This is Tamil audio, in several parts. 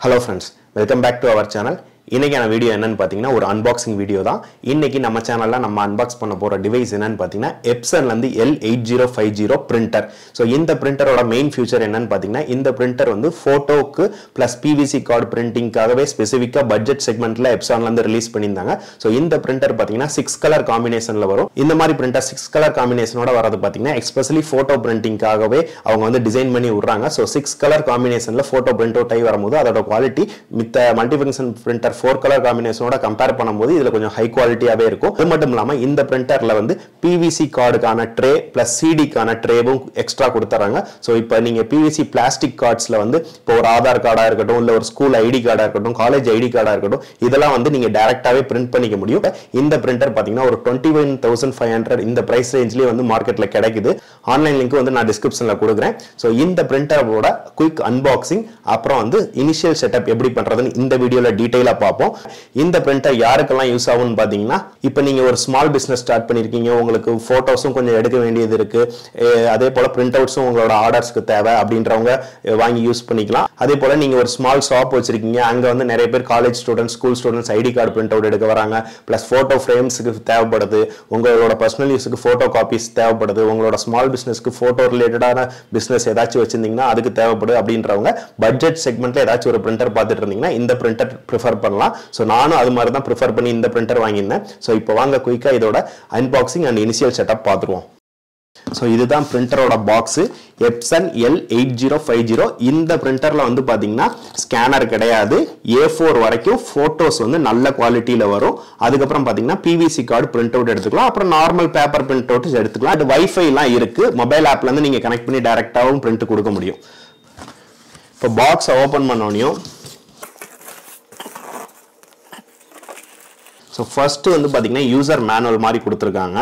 Hello friends, welcome back to our channel. இன்னைக்கான வீடியோ என்னன்னு பாத்தீங்கன்னா ஒரு அன்பாக்சிங் வீடியோ தான். இன்னைக்கு நம்ம சேனல்ல நம்ம அன்பாக்ஸ் பண்ண போற டிவைஸ் என்னன்னு பாத்தீங்கன்னா Epsonல இருந்து L8050 பிரிண்டர். சோ இந்த பிரிண்டரோட மெயின் ஃபியூச்சர் என்னன்னு பாத்தீங்கன்னா இந்த பிரிண்டர் வந்து போட்டோக்கு பிளஸ் PVC கார்டு பிரிண்டிங்காகவே ஸ்பெசிஃபிக்கா பட்ஜெட் செக்மெண்ட்ல Epsonல இருந்து ரிலீஸ் பண்ணிருந்தாங்க. சோ இந்த பிரிண்டர் பாத்தீங்கன்னா 6 கலர் காம்பினேஷன்ல வரும். இந்த மாதிரி பிரிண்டர் 6 கலர் காம்பினேஷனோட வரது பாத்தீங்கன்னா எஸ்பெஷலி போட்டோ பிரிண்டிங்காகவே அவங்க வந்து டிசைன் பண்ணி விடுறாங்க. சோ 6 கலர் காம்பினேஷன்ல போட்டோ பிரிண்ட் அவுட் ஆகி வரும்போது அதோட குவாலிட்டி மித்த மல்டிஃபங்க்ஷன் பிரிண்டர் 4 கலர் காம்பினேஷனோட கம்பேர் பண்ணும்போது இதுல கொஞ்சம் ஹை குவாலிட்டியாவே இருக்கும். அது மட்டும் இல்லாம இந்த பிரிண்டர்ல வந்து PVC கார்டுக்கான ட்ரே பிளஸ் CD கான ட்ரேவும் எக்ஸ்ட்ரா கொடுத்துறாங்க. சோ இப்போ நீங்க PVC பிளாஸ்டிக் கார்ட்ஸ்ல வந்து இப்போ ஒரு ஆதார் கார்டா இருக்கட்டும் இல்ல ஒரு ஸ்கூல் ஐடி கார்டா இருக்கட்டும் காலேஜ் ஐடி கார்டா இருக்கட்டும் இதெல்லாம் வந்து நீங்க டைரக்டாவே பிரிண்ட் பண்ணிக்க முடியும். இந்த பிரிண்டர் பாத்தீங்கன்னா ஒரு 21500 இந்த பிரைஸ் ரேஞ்ச்லயே வந்து மார்க்கெட்ல கிடைக்குது. ஆன்லைன் லிங்க் வந்து நான் டிஸ்கிரிப்ஷன்ல கொடுக்குறேன். சோ இந்த பிரிண்டரோட குயிக் அன்பாக்சிங் அப்புறம் வந்து இனிஷியல் செட்டப் எப்படி பண்றதுன்னு இந்த வீடியோல டீடைலா பார்ப்போம். இந்த பிரிண்டர் யாருக்கெல்லாம் யூஸ் ஆகும்னு பாத்தீங்கன்னா இப்போ நீங்க ஒரு ஸ்மால் பிசினஸ் ஸ்டார்ட் பண்ணிருக்கீங்க, உங்களுக்கு போட்டோஸும் கொஞ்சம் எடுக்க வேண்டியது இருக்கு, அதே போல பிரிண்ட் அவுட்ஸும் உங்களோட ஆர்டர்ஸ்க்கு தேவை அப்படின்றவங்க வாங்கி யூஸ் பண்ணிக்கலாம். அதே போல நீங்க ஒரு ஸ்மால் ஷாப் வச்சிருக்கீங்க, அங்க வந்து நிறைய பேர் college students school students ID card print out எடுக்க வராங்க, பிளஸ் போட்டோ ஃப்ரேம்ஸ்க்கு தேவைப்படுது, உங்களோட பர்சனல் யூஸ்க்கு போட்டோ காப்பீஸ் தேவைப்படுது, உங்களோட ஸ்மால் பிசினஸ்க்கு போட்டோ ரிலேட்டடான பிசினஸ் ஏதாச்சும் வச்சிருந்தீங்கன்னா அதுக்கு தேவைப்படுது அப்படின்றவங்க பட்ஜெட் செக்மெண்ட்ல ஏதாச்சும் ஒரு பிரிண்டர் பார்த்துட்டு இருந்தீங்கன்னா இந்த பிரிண்டர் ப்ரிஃபர் பண்ணலாம். சோ நானும் அது மாதிரி தான் ப்ரிஃபர் பண்ணி இந்த பிரிண்டர் வாங்கியிருந்தேன். சோ இப்போ வாங்க குயிக்கா இதோட அன்பாக்சிங் அண்ட் இனிஷியல் செட்டப் பார்த்துருவோம். சோ இதுதான் பிரிண்டரோட பாக்ஸ் Epson L8050. இந்த பிரிண்டர்ல வந்து பாத்தீங்கன்னா ஸ்கேனர் கிடையாது, A4 வரைக்கும் போட்டோஸ் வந்து நல்ல குவாலிட்டியில வரும். அதுக்கப்புறம் பாத்தீங்கன்னா PVC கார்டு பிரிண்ட் அவுட் எடுத்துக்கலாம், அப்புறம் நார்மல் பேப்பர் பிரிண்ட் அவுட் எடுத்துக்கலாம். அது வைஃபை எல்லாம் இருக்கு, மொபைல் ஆப்ல இருந்து நீங்க கனெக்ட் பண்ணி டைரக்டாவும் பிரிண்ட் கொடுக்க முடியும். இப்போ பாக்ஸ் ஓபன் பண்ணோனியும் ஸோ ஃபர்ஸ்ட் வந்து பார்த்தீங்கன்னா யூசர் மேனுவல் மாதிரி கொடுத்துருக்காங்க.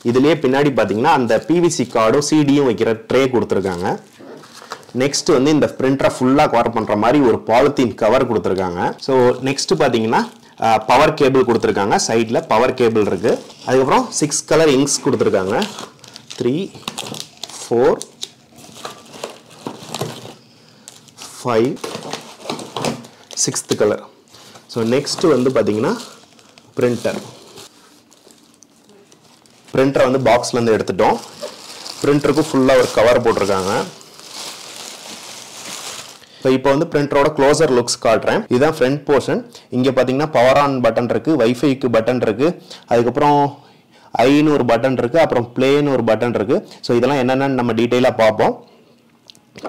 இதுலேயே பின்னாடி பார்த்தீங்கன்னா அந்த PVC கார்டும் CDயும் வைக்கிற ட்ரே கொடுத்துருக்காங்க. நெக்ஸ்ட் வந்து இந்த பிரிண்டரை ஃபுல்லாக கவர் பண்ணுற மாதிரி ஒரு பாலித்தீன் கவர் கொடுத்துருக்காங்க. ஸோ நெக்ஸ்ட் பார்த்தீங்கன்னா பவர் கேபிள் கொடுத்துருக்காங்க, சைடில் பவர் கேபிள் இருக்கு. அதுக்கப்புறம் 6 கலர் இங்க்ஸ் கொடுத்துருக்காங்க, 3, 4, 5, 6th கலர். ஸோ நெக்ஸ்ட் வந்து பார்த்தீங்கன்னா பிரிண்டரை வந்து பாக்ஸ்ல இருந்து எடுத்துட்டோம். பிரிண்டருக்கு ஃபுல்லா ஒரு கவர் போட்டிருக்காங்க. இப்போ வந்து பிரிண்டரோட க்ளோசர் லுக்ஸ் காட்டுறேன். இதுதான் ஃப்ரண்ட் போர்ஷன். இங்க பாத்தீங்கன்னா பவர் ஆன் பட்டன் இருக்கு, வைஃபைக்கு பட்டன் இருக்கு, அதுக்கப்புறம் ஐன்னு ஒரு பட்டன் இருக்கு, அப்புறம் பிளேன்னு ஒரு பட்டன் இருக்கு. ஸோ இதெல்லாம் என்னென்னு நம்ம டீட்டெயிலா பார்ப்போம்.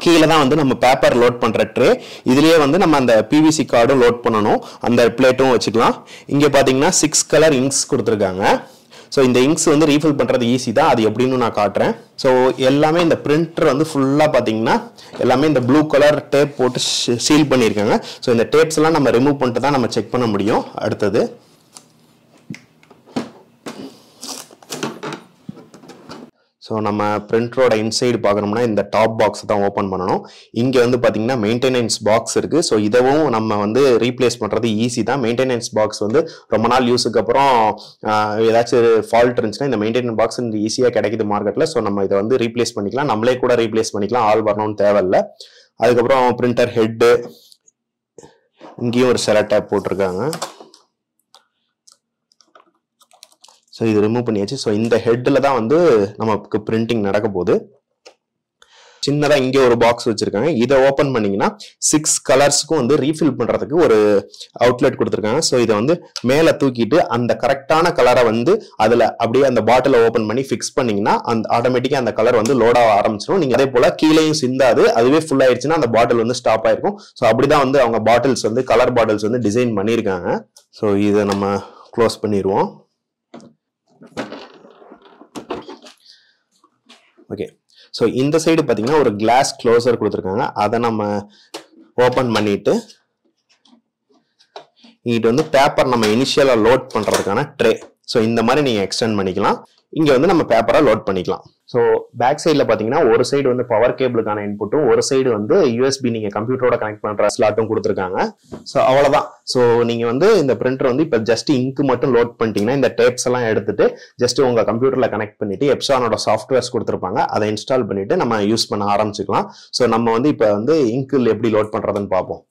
கீழே தான் வந்து நம்ம பேப்பர் லோட் பண்ற ட்ரே. இதுலயே வந்து நம்ம அந்த PVC கார்டும் லோட் பண்ணணும், அந்த பிளேட்டும் வச்சுக்கலாம். இங்க பாத்தீங்கன்னா 6 கலர் இங்க்ஸ் கொடுத்துருக்காங்க. ஸோ இந்த இங்க்ஸ் வந்து ரீஃபில் பண்றது ஈஸி தான், அது எப்படின்னு நான் காட்டுறேன். ஸோ எல்லாமே இந்த பிரிண்டர் வந்து ஃபுல்லா பாத்தீங்கன்னா எல்லாமே இந்த ப்ளூ கலர் டேப் போட்டு சீல் பண்ணியிருக்காங்க. ஸோ இந்த டேப்ஸ் எல்லாம் நம்ம ரிமூவ் பண்ணிட்டு தான் நம்ம செக் பண்ண முடியும். அடுத்தது ஸோ நம்ம பிரிண்டரோட இன்சைடு பார்க்கணும்னா இந்த டாப் பாக்ஸ் தான் ஓப்பன் பண்ணணும். இங்கே வந்து பார்த்தீங்கன்னா மெயின்டெனன்ஸ் பாக்ஸ் இருக்குது. ஸோ இதவும் நம்ம வந்து ரீப்ளேஸ் பண்ணுறது ஈஸி தான். மெயின்டெனன்ஸ் பாக்ஸ் வந்து ரொம்ப நாள் யூஸுக்கு அப்புறம் ஏதாச்சும் ஃபால்ட் இருந்துச்சுன்னா இந்த மெயின்டெனன்ஸ் பாக்ஸ் ஈஸியாக கிடைக்குது மார்க்கெட்டில். ஸோ நம்ம இதை வந்து ரீப்ளேஸ் பண்ணிக்கலாம், நம்மளே கூட ரீப்ளேஸ் பண்ணிக்கலாம், ஆள் வரணும்னு தேவையில்லை. அதுக்கப்புறம் பிரிண்டர் ஹெட்டு, இங்கேயும் ஒரு செலோ டேப் போட்டிருக்காங்க. ஸோ இது ரிமூவ் பண்ணியாச்சு. ஸோ இந்த ஹெட்டில் தான் வந்து நமக்கு பிரிண்டிங் நடக்க போகுது. சின்னதாக இங்கே ஒரு பாக்ஸ் வச்சிருக்காங்க. இதை ஓப்பன் பண்ணீங்கன்னா 6 கலர்ஸ்க்கும் வந்து ரீஃபில் பண்ணுறதுக்கு ஒரு அவுட்லெட் கொடுத்துருக்காங்க. ஸோ இதை வந்து மேலே தூக்கிட்டு அந்த கரெக்டான கலரை வந்து அதில் அப்படியே அந்த பாட்டிலை ஓப்பன் பண்ணி ஃபிக்ஸ் பண்ணீங்கன்னா அந்த ஆட்டோமேட்டிக்காக அந்த கலர் வந்து லோட் ஆக ஆரம்பிச்சிடும். நீங்கள் அதே போல் கீழேயும் சிந்தாது, அதுவே ஃபுல் ஆயிடுச்சுன்னா அந்த பாட்டில் வந்து ஸ்டாப் ஆயிருக்கும். ஸோ அப்படிதான் வந்து அவங்க பாட்டில்ஸ் வந்து கலர் பாட்டில்ஸ் வந்து டிசைன் பண்ணியிருக்காங்க. ஸோ இதை நம்ம க்ளோஸ் பண்ணிடுவோம். ஓகே, ஸோ இந்த சைடு பார்த்தீங்கன்னா ஒரு கிளாஸ் க்ளோசர் கொடுத்துருக்காங்க. அதை நம்ம ஓப்பன் பண்ணிட்டு இங்கிட்ட வந்து பேப்பர் நம்ம இனிஷியலாக லோட் பண்ணுறதுக்கான ட்ரே. ஸோ இந்த மாதிரி நீங்கள் எக்ஸ்டெண்ட் பண்ணிக்கலாம். இங்கே வந்து நம்ம பேப்பரை லோட் பண்ணிக்கலாம். ஸோ பேக் சைடில் பார்த்தீங்கன்னா ஒரு சைடு வந்து பவர் கேபிளுக்கான இன்புட்டும் ஒரு சைடு வந்து USB நீங்கள் கம்ப்யூட்டரோட கனெக்ட் பண்ணுற ஸ்லாட்டும் கொடுத்துருக்காங்க. ஸோ அவ்வளோதான். ஸோ நீங்கள் வந்து இந்த பிரிண்டர் வந்து இப்போ ஜஸ்ட் இங்க் மட்டும் லோட் பண்ணிட்டீங்கன்னா இந்த டேப்ஸ் எல்லாம் எடுத்துட்டு ஜஸ்ட் உங்கள் கம்ப்யூட்டரில் கனெக்ட் பண்ணிட்டு Epsonோட சாஃப்ட்வேர்ஸ் கொடுத்துருப்பாங்க, அதை இன்ஸ்டால் பண்ணிட்டு நம்ம யூஸ் பண்ண ஆரம்பிச்சுக்கலாம். ஸோ நம்ம வந்து இப்போ வந்து இங்க் எப்படி லோட் பண்ணுறதுன்னு பார்ப்போம்.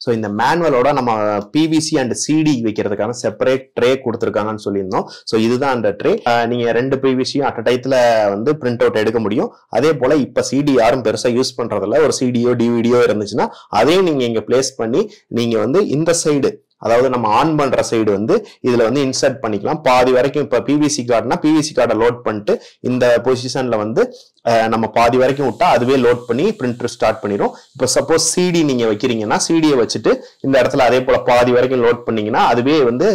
ஸோ இந்த மேனுவலோட நம்ம பிவிசி அண்ட் சிடி வைக்கிறதுக்கான செப்பரேட் ட்ரே கொடுத்துருக்காங்கன்னு சொல்லியிருந்தோம். ஸோ இதுதான் அந்த ட்ரே. நீங்க 2 பிவிசியும் அட் டயத்துல வந்து பிரிண்ட் அவுட் எடுக்க முடியும். அதே போல இப்ப சிடி யாரும் பெருசா யூஸ் பண்றதில்ல. ஒரு சிடியோ டிவிடியோ இருந்துச்சுன்னா அதையும் நீங்க இங்க பிளேஸ் பண்ணி நீங்க வந்து இந்த சைடு, அதாவது நம்ம ஆன் பண்ற சைடு வந்து இதுல வந்து இன்சர்ட் பண்ணிக்கலாம். பாதி வரைக்கும் இப்ப பிவிசி கார்டுனா பிவிசி கார்டை லோட் பண்ணிட்டு இந்த பொசிஷன்ல வந்து நம்ம பாதி வரைக்கும் விட்டா அதுவே லோட் பண்ணி பிரிண்டர் ஸ்டார்ட் பண்ணிடும். இப்போ சப்போஸ் சிடி நீங்க வைக்கிறீங்கன்னா சிடியை வச்சுட்டு இந்த இடத்துல அதே போல பாதி வரைக்கும் லோட் பண்ணீங்கன்னா அதுவே வந்து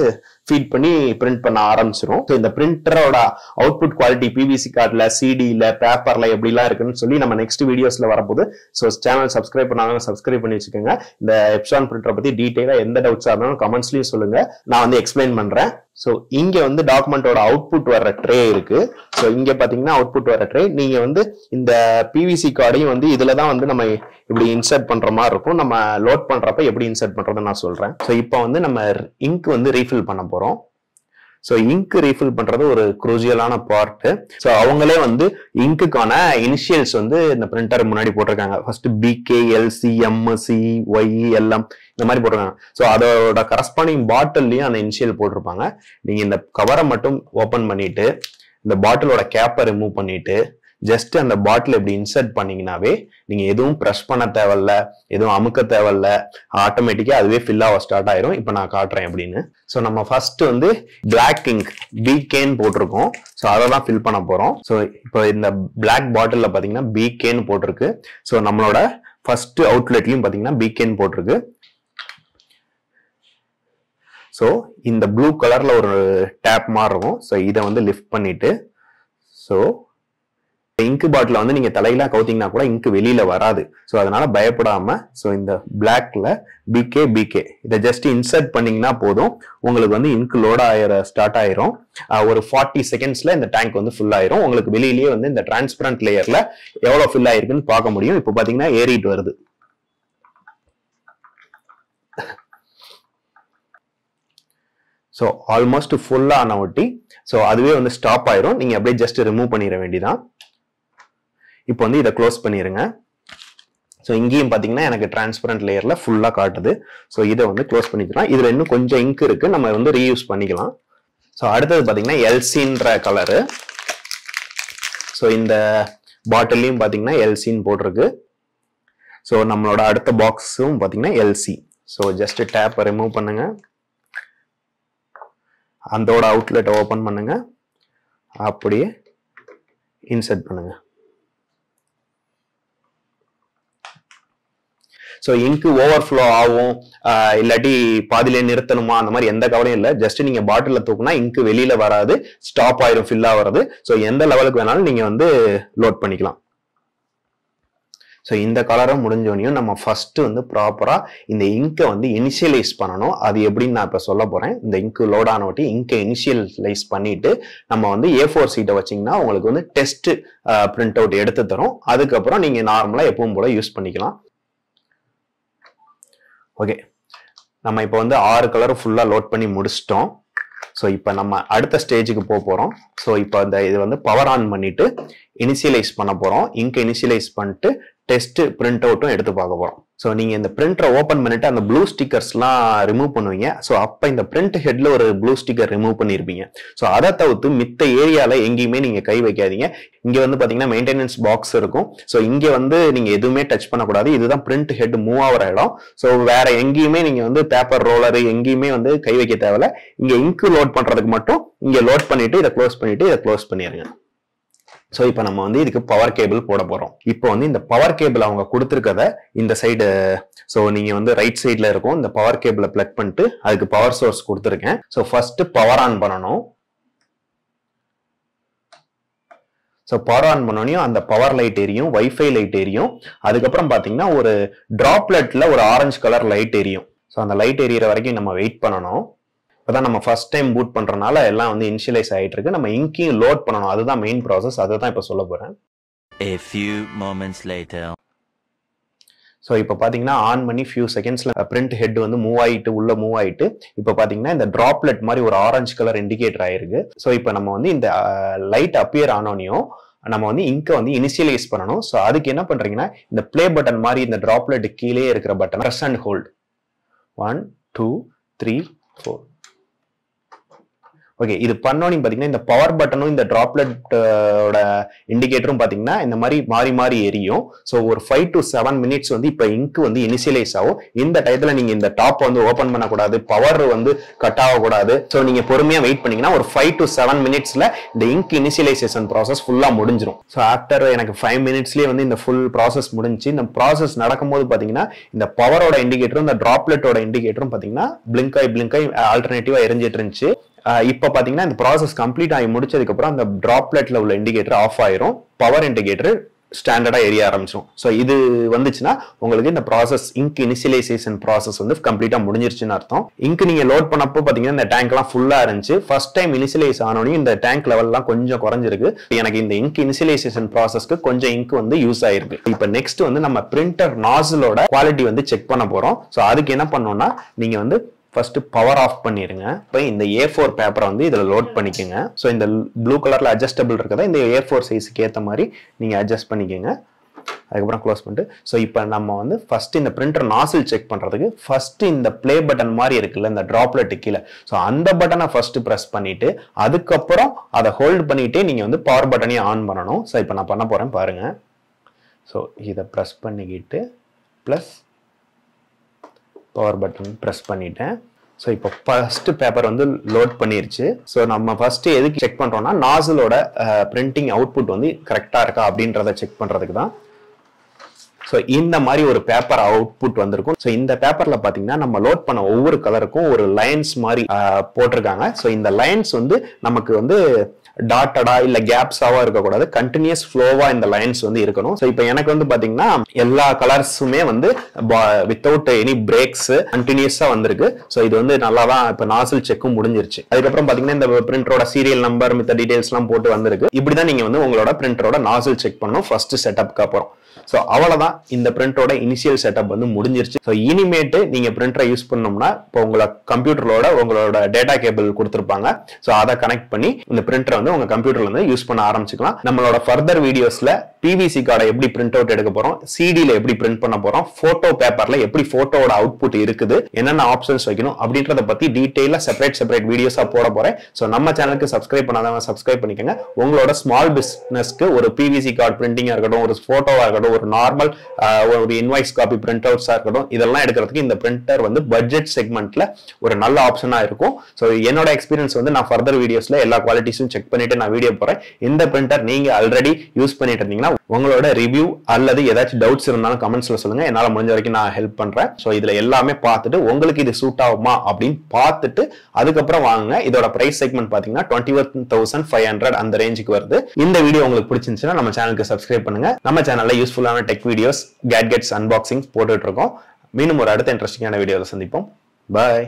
ஃபீட் பண்ணி பிரிண்ட் பண்ண ஆரம்பிச்சிடும். ஸோ இந்த பிரிண்டரோட அவுட்புட் குவாலிட்டி பிவிசி கார்டில், சிடியில், பேப்பர்ல எப்படிலாம் இருக்குன்னு சொல்லி நம்ம நெக்ஸ்ட் வீடியோஸ்ல வரப்போகுது. ஸோ சேனல் சப்ஸ்கிரைப் பண்ணாங்க, சப்ஸ்கிரைப் பண்ணி வச்சுக்கோங்க. இந்த எப்சான் பிரிண்டரை பத்தி டீட்டெயிலா எந்த டவுட்ஸா இருந்தாலும் கமெண்ட்ஸ்லயும் சொல்லுங்க, நான் வந்து எக்ஸ்பிளைன் பண்றேன். ஸோ இங்க வந்து டாக்குமெண்டோட அவுட்புட் வர்ற ட்ரே இருக்கு. ஸோ இங்க பாத்தீங்கன்னா அவுட்புட் வர ட்ரே. நீங்க வந்து இந்த பிவிசி கார்டையும் வந்து இதுலதான் வந்து நம்ம இப்படி இன்சர்ட் பண்ற மாதிரி இருக்கும். நம்ம லோட் பண்றப்ப எப்படி இன்சர்ட் பண்றதுன்னு நான் சொல்றேன். ஸோ இப்போ வந்து நம்ம இங்க் வந்து ரீஃபில் பண்ண போறோம். ஸோ இங்க் ரீஃபில் பண்றது ஒரு குரூசியலான பார்ட். ஸோ அவங்களே வந்து இங்குக்கான இனிஷியல்ஸ் வந்து இந்த பிரிண்டர் முன்னாடி போட்டிருக்காங்க. First PK, LC, MC, Y, LM இந்த மாதிரி போட்டிருக்காங்க. ஸோ அதோட கரஸ்பாண்டிங் பாட்டில்லையும் அந்த இனிஷியல் போட்டிருப்பாங்க. நீங்க இந்த கவரை மட்டும் ஓப்பன் பண்ணிட்டு இந்த பாட்டிலோட கேப்பை ரிமூவ் பண்ணிட்டு ஜஸ்ட் அந்த பாட்டில் இப்படி இன்சர்ட் பண்ணீங்கன்னாவே நீங்க எதுவும் ப்ரெஷ் பண்ண தேவையில்ல, எதுவும் அமுக்க தேவையில்ல, ஆட்டோமேட்டிக்கா அதுவே ஃபில் ஆக ஸ்டார்ட் ஆயிரும். இப்போ நான் காட்டுறேன் அப்படின்னு. ஸோ நம்ம ஃபர்ஸ்ட் வந்து பிளாக் இங்க் பிகேன்னு போட்டிருக்கோம். ஸோ அதை தான் ஃபில் பண்ண போறோம். ஸோ இப்போ இந்த பிளாக் பாட்டில்ல பாத்தீங்கன்னா பிகேன்னு போட்டிருக்கு. ஸோ நம்மளோட ஃபர்ஸ்ட் அவுட்லெட்லயும் பாத்தீங்கன்னா பிகேன்னு போட்டிருக்கு. ஸோ இந்த ப்ளூ கலர்ல ஒரு டேப் மாதிரி இருக்கும். ஸோ இதை வந்து லிஃப்ட் பண்ணிட்டு, ஸோ இங்கு பாட்டில வந்து நீங்க தலையில கவுத்தீங்கன்னா கூட இங்கு வெளியில வராது. ஸோ அதனால பயப்படாம ஸோ இந்த பிளாக்ல பிகே இதை ஜஸ்ட் இன்சர்ட் பண்ணீங்கன்னா போதும், உங்களுக்கு வந்து இங்கு லோட் ஸ்டார்ட் ஆயிரும். ஒரு 40 செகண்ட்ஸ்ல இந்த டேங்க் வந்து ஃபுல் ஆயிரும். உங்களுக்கு வெளியிலேயே வந்து இந்த டிரான்ஸ்பரண்ட் லேயர்ல எவ்வளவு ஃபில் ஆயிருக்குன்னு பார்க்க முடியும். இப்போ பாத்தீங்கன்னா ஏறிட்டு வருது. ஸோ ஆல்மோஸ்ட் ஃபுல்லா ஆன ஒட்டி ஸோ அதுவே வந்து ஸ்டாப் ஆயிரும். நீங்க அப்படியே ஜஸ்ட் ரிமூவ் பண்ணிட வேண்டியதான். இப்போ வந்து இதை க்ளோஸ் பண்ணிருங்க. ஸோ இங்கேயும் பார்த்தீங்கன்னா எனக்கு டிரான்ஸ்பரண்ட் லேயர்ல ஃபுல்லா காட்டுது. ஸோ இதை வந்து க்ளோஸ் பண்ணிக்கலாம். இதுல இன்னும் கொஞ்சம் இங்க் இருக்கு, நம்ம வந்து ரீயூஸ் பண்ணிக்கலாம். ஸோ அடுத்தது பார்த்தீங்கன்னா எல்சின்ற கலரு. ஸோ இந்த பாட்டிலையும் பார்த்தீங்கன்னா எல்சின்னு போட்டிருக்கு. ஸோ நம்மளோட அடுத்த பாக்ஸும் பார்த்தீங்கன்னா எல்சி. ஸோ ஜஸ்ட் டேப்பை ரிமூவ் பண்ணுங்க, அதோட அவுட்லெட்டை ஓப்பன் பண்ணுங்க, அப்படியே இன்சர்ட் பண்ணுங்க. ஸோ இங்கு ஓவர்ஃப்ளோ ஆகும், இல்லாட்டி பாதியிலே நிறுத்தணுமா அந்த மாதிரி எந்த கவலையும் இல்லை. ஜஸ்ட் நீங்க பாட்டில தூக்குனா இங்கு வெளியில வராது, ஸ்டாப் ஆயிரும், ஃபில் ஆகிறது. ஸோ எந்த லெவலுக்கு வேணாலும் நீங்க வந்து லோட் பண்ணிக்கலாம். ஸோ இந்த கலரும் முடிஞ்சோனையும் நம்ம ஃபர்ஸ்ட் வந்து ப்ராப்பரா இந்த இங்கை வந்து இனிஷியலைஸ் பண்ணணும். அது எப்படின்னு நான் இப்போ சொல்ல போறேன். இந்த இங்கு லோட் ஆன ஒட்டி இங்கை இனிஷியலைஸ் பண்ணிட்டு நம்ம வந்து A4 சீட்டை வச்சிங்கன்னா உங்களுக்கு வந்து டெஸ்ட் பிரிண்ட் அவுட் எடுத்து தரும். அதுக்கப்புறம் நீங்க நார்மலா எப்பவும் போல யூஸ் பண்ணிக்கலாம். ஓகே, நம்ம இப்போ வந்து 6 கலரும் ஃபுல்லா லோட் பண்ணி முடிச்சிட்டோம். ஸோ இப்போ நம்ம அடுத்த ஸ்டேஜுக்கு போக போறோம். ஸோ இப்போ இது வந்து பவர் ஆன் பண்ணிட்டு இனிஷியலைஸ் பண்ண போறோம். இங்க் இனிஷியலைஸ் பண்ணிட்டு டெஸ்ட் பிரிண்ட் அவுட்டும் எடுத்து பார்க்க போறோம். ஸோ நீங்க இந்த பிரிண்டரை ஓப்பன் பண்ணிட்டு அந்த ப்ளூ ஸ்டிக்கர்ஸ்லாம் ரிமூவ் பண்ணுவீங்க. ஸோ அப்போ இந்த பிரிண்ட் ஹெட்ல ஒரு ப்ளூ ஸ்டிக்கர் ரிமூவ் பண்ணிருப்பீங்க. ஸோ அதை தவிர்த்து மித்த ஏரியால எங்கேயுமே நீங்க கை வைக்காதீங்க. இங்க வந்து பாத்தீங்கன்னா மெயின்டெனன்ஸ் பாக்ஸ் இருக்கும். ஸோ இங்க வந்து நீங்க எதுவுமே டச் பண்ணக்கூடாது. இதுதான் பிரிண்ட் ஹெட் மூவ் ஆகிற இடம். ஸோ வேற எங்கேயுமே நீங்க வந்து பேப்பர் ரோலர் எங்கேயுமே வந்து கை வைக்க தேவையில்ல. இங்க இங்கு லோட் பண்றதுக்கு மட்டும் இங்க லோட் பண்ணிட்டு இதை க்ளோஸ் பண்ணிட்டு இதை க்ளோஸ் பண்ணிடுங்க. ஸோ இப்போ நம்ம வந்து இதுக்கு பவர் கேபிள் போட போறோம். இப்போ வந்து இந்த பவர் கேபிள் அவங்க கொடுத்துருக்கத இந்த சைடு, ஸோ நீங்க வந்து ரைட் சைட்ல இருக்கும் இந்த பவர் கேபிளை பிளக் பண்ணிட்டு அதுக்கு பவர் சோர்ஸ் கொடுத்துருக்கேன். ஸோ ஃபர்ஸ்ட் பவர் ஆன் பண்ணணும். ஸோ பவர் ஆன் பண்ணோனையும் அந்த பவர் லைட் எரியும், வைஃபை லைட் எரியும். அதுக்கப்புறம் பார்த்தீங்கன்னா ஒரு டிராப்லெட்ல ஒரு ஆரஞ்சு கலர் லைட் எரியும். ஸோ அந்த லைட் எரியற வரைக்கும் நம்ம வெயிட் பண்ணணும். இப்போதான் நம்ம ஃபர்ஸ்ட் டைம் பூட் பண்றதுனால எல்லாம் வந்து இனிஷியலைஸ் ஆயிட்டு இருக்கு. நம்ம இங்கையும் லோட் பண்ணணும், அதுதான் மெயின் ப்ராசஸ். அதை தான் இப்போ சொல்ல போறேன். A few moments later. So இப்போ பார்த்தீங்கன்னா ஆன் பண்ணி ஃபியூ செகண்ட்ஸ்ல பிரிண்ட் ஹெட் வந்து மூவ் ஆயிட்டு உள்ள மூவ் ஆயிட்டு இப்போ பார்த்தீங்கன்னா இந்த டிராப்லெட் மாதிரி ஒரு ஆரஞ்சு கலர் இண்டிகேட்டர் ஆயிருக்கு. ஸோ இப்போ நம்ம வந்து இந்த லைட் அப்பியர் ஆனோனையும் நம்ம வந்து இங்கை வந்து இனிஷியலைஸ் பண்ணணும். ஸோ அதுக்கு என்ன பண்றீங்கன்னா இந்த பிளே பட்டன் மாதிரி இந்த டிராப்லெட் கீழே இருக்கிற button press and hold. 1 2 3 4. Okay, இது பண்ணோன்னு பாத்தீங்கன்னா இந்த பவர் பட்டனும் இந்த டிராப்லெட்டோட இண்டிகேட்டரும் பாத்தீங்கன்னா இந்த மாதிரி மாறி மாறி எரியும். ஸோ ஒரு 5 to 7 மினிட்ஸ் வந்து இப்போ இங்க் வந்து இனிஷியலைஸ் ஆகும். இந்த டயத்துல நீங்க இந்த டாப் வந்து ஓபன் பண்ணக்கூடாது, பவர் வந்து கட் ஆகக்கூடாது. ஸோ நீங்க பொறுமையா வெயிட் பண்ணீங்கன்னா ஒரு 5 to 7 மினிட்ஸ்ல இந்த இங்க் இனிஷியலைசேஷன் ப்ராசஸ் ஃபுல்லா முடிஞ்சிடும். ஸோ ஆஃப்டர் எனக்கு 5 மினிட்ஸ்லயே வந்து இந்த ஃபுல் ப்ராசஸ் முடிஞ்சு. இந்த ப்ராசஸ் நடக்கும்போது பாத்தீங்கன்னா இந்த பவரோட இண்டிகேட்டரும் இந்த டிராப்லெட்டோட இண்டிகேட்டரும் பாத்தீங்கன்னா பிளிங்க் ஆகி ஆல்டர்னேட்டிவா எரிஞ்சிட்டு இருந்துச்சு. இப்போ பாத்தீங்கன்னா இந்த ப்ராசஸ் கம்ப்ளீட் ஆகி முடிச்சதுக்கு அப்புறம் அந்த டிராப்லெட்ல உள்ள இண்டிகேட்டர் ஆஃப் ஆயிரும், பவர் இண்டிகேட்டர் ஸ்டாண்டர்டா எரிய ஆரம்பிச்சிடும். ஸோ இது வந்துச்சுன்னா உங்களுக்கு இந்த ப்ராசஸ் இங்க் இனிஷியலைசேஷன் ப்ராசஸ் வந்து கம்ப்ளீட்டா முடிஞ்சிருச்சுன்னு அர்த்தம். இங்க் நீங்க லோட் பண்ணப்போ பாத்தீங்கன்னா இந்த டேங்க் எல்லாம் ஃபுல்லா இருந்துச்சு. ஃபர்ஸ்ட் டைம் இனிஷியலைஸ் ஆனோடனே இந்த டேங்க் லெவல் எல்லாம் கொஞ்சம் குறைஞ்சிருக்கு. எனக்கு இந்த இங்க் இனிஷியலைசேஷன் ப்ராசஸ்க்கு கொஞ்சம் இங்க் வந்து யூஸ் ஆயிருக்கு. இப்போ நெக்ஸ்ட் வந்து நம்ம பிரிண்டர் நாசிலோட குவாலிட்டி வந்து செக் பண்ண போறோம். ஸோ அதுக்கு என்ன பண்ணோம்னா நீங்க வந்து ஃபர்ஸ்ட் பவர் ஆஃப் பண்ணிருங்க. இப்போ இந்த A4 பேப்பரை வந்து இதுல லோட் பண்ணிக்கோங்க. ஸோ இந்த ப்ளூ கலர்ல அட்ஜஸ்டபிள் இருக்கதா இந்த A4 சைஸுக்கு ஏற்ற மாதிரி நீங்க அட்ஜஸ்ட் பண்ணிக்கோங்க. அதுக்கப்புறம் க்ளோஸ் பண்ணிட்டு ஸோ இப்போ நம்ம வந்து ஃபர்ஸ்ட் இந்த பிரிண்டர் நாசில் செக் பண்றதுக்கு ஃபர்ஸ்ட் இந்த பிளே பட்டன் மாதிரி இருக்குல்ல இந்த டிராப்லெட் கீழே, ஸோ அந்த பட்டனை ஃபர்ஸ்ட் ப்ரெஸ் பண்ணிட்டு அதுக்கப்புறம் அதை ஹோல்ட் பண்ணிட்டு நீங்க வந்து பவர் பட்டனையும் ஆன் பண்ணணும். ஸோ இப்போ நான் பண்ண போறேன் பாருங்க. ஸோ இதை ப்ரெஸ் பண்ணிக்கிட்டு ப்ளஸ் பவர் பட்டன் ப்ரெஸ் பண்ணிட்டேன். ஸோ இப்போ ஃபர்ஸ்ட் பேப்பர் வந்து லோட் பண்ணிருச்சு. ஸோ நம்ம ஃபர்ஸ்ட் எதுக்கு செக் பண்றோம்னா நாசிலோட பிரிண்டிங் அவுட்புட் வந்து கரெக்டா இருக்கா அப்படின்றத செக் பண்றதுக்கு தான். ஸோ இந்த மாதிரி ஒரு பேப்பர் அவுட்புட் வந்திருக்கும். ஸோ இந்த பேப்பர்ல பாத்தீங்கன்னா நம்ம லோட் பண்ண ஒவ்வொரு கலருக்கும் ஒரு லைன்ஸ் மாதிரி போட்டிருக்காங்க. ஸோ இந்த லைன்ஸ் வந்து நமக்கு வந்து டாட்டடா இல்ல கேப்ஸாவா இருக்கக்கூடாது, கண்டினியூஸ் ஃப்ளோவா இந்த லைன்ஸ் வந்து இருக்கணும். ஸோ இப்போ எனக்கு வந்து பாத்தீங்கன்னா எல்லா கலர்ஸுமே வந்து வித்தவுட் எனி பிரேக்ஸ் கண்டினியூஸா வந்திருக்கு. ஸோ இது வந்து நல்லா தான் இப்போ நாசில் செக்கும் முடிஞ்சிருச்சு. அதுக்கப்புறம் பாத்தீங்கன்னா இந்த பிரிண்டரோட சீரியல் நம்பர் மித்த டீடைல்ஸ் எல்லாம் போட்டு வந்திருக்கு. இப்படிதான் நீங்க வந்து உங்களோட பிரிண்டரோட நாசில் செக் பண்ணணும் ஃபர்ஸ்ட் செட்டப்க்கு அப்புறம். ஸோ அவ்வளவுதான், இந்த பிரிண்டரோட இனிஷியல் செட்டப் வந்து முடிஞ்சிருச்சு. ஸோ இனிமேட்டு நீங்க பிரிண்டரை யூஸ் பண்ணோம்னா இப்போ உங்களோட கம்ப்யூட்டரோட உங்களோட டேட்டா கேபிள் கொடுத்துருப்பாங்க. ஸோ அதை கனெக்ட் பண்ணி இந்த பிரிண்டரை வந்து உங்க கம்ப்யூட்டர்ல வந்து யூஸ் பண்ண ஆரம்பிச்சுக்கலாம். நம்மளோட ஃபர்தர் வீடியோஸ்ல பிவிசி கார்டை எப்படி பிரிண்ட் அவுட் எடுக்க போறோம், சிடில எப்படி பிரிண்ட் பண்ண போறோம், போட்டோ பேப்பர்ல எப்படி போட்டோட அவுட்புட் இருக்குது, என்னென்ன ஆப்ஷன்ஸ் வைக்கணும் அப்படின்றத பத்தி டீடைலா செப்பரேட் வீடியோஸா போட போறேன். ஸோ நம்ம சேனலுக்கு சப்ஸ்கிரைப் பண்ணாதவங்க சப்ஸ்கிரைப் பண்ணிக்கோங்க. உங்களோட ஸ்மால் பிசினஸ்க்கு ஒரு பிவிசி கார்டு பிரிண்டிங்கா இருக்கட்டும், ஒரு போட்டோவா இருக்கட்டும், ஒரு நார்மல் ஒரு இன்வாய்ஸ் காப்பி பிரிண்ட் அவுட்ஸா இருக்கட்டும், இதெல்லாம் எடுக்கிறதுக்கு இந்த பிரிண்டர் வந்து பட்ஜெட் செக்மெண்ட்ல ஒரு நல்ல ஆப்ஷனா இருக்கும். ஸோ என்னோட எக்ஸ்பீரியன்ஸ் வந்து நான் ஃபர்தர் வீடியோஸ்ல எல்லா குவாலிட்டிஸும் செக் பண்ணிட்டு நான் வீடியோ போறேன். இந்த பிரிண்டர் நீங்க ஆல்ரெடி யூஸ் பண்ணிட்டு இருந்தீங்கன்னா உங்களோட ரிவ்யூ அல்லது ஏதாச்சும் டவுட்ஸ் இருந்தாலும் கமெண்ட்ஸ்ல சொல்லுங்க. என்னால முடிஞ்ச வரைக்கும் நான் ஹெல்ப் பண்றேன். ஸோ இதுல எல்லாமே பார்த்துட்டு உங்களுக்கு இது சூட் ஆகுமா அப்படின்னு பார்த்துட்டு அதுக்கப்புறம் வாங்க. இதோட பிரைஸ் செக்மெண்ட் பாத்தீங்கன்னா 21,500 அந்த ரேஞ்சுக்கு வருது. இந்த வீடியோ உங்களுக்கு பிடிச்சிருந்துச்சுன்னா நம்ம சேனலுக்கு சப்ஸ்கிரைப் பண்ணுங்க. நம்ம சேனல்ல யூஸ்ஃபுல்லான டெக் வீடியோஸ், கேட்ஜெட்ஸ், அன்பாக்சிங் போட்டுட்டு இருக்கோம். மீண்டும் ஒரு அடுத்த இன்ட்ரெஸ்டிங்கான வீடியோவில் சந்திப்போம். பாய்.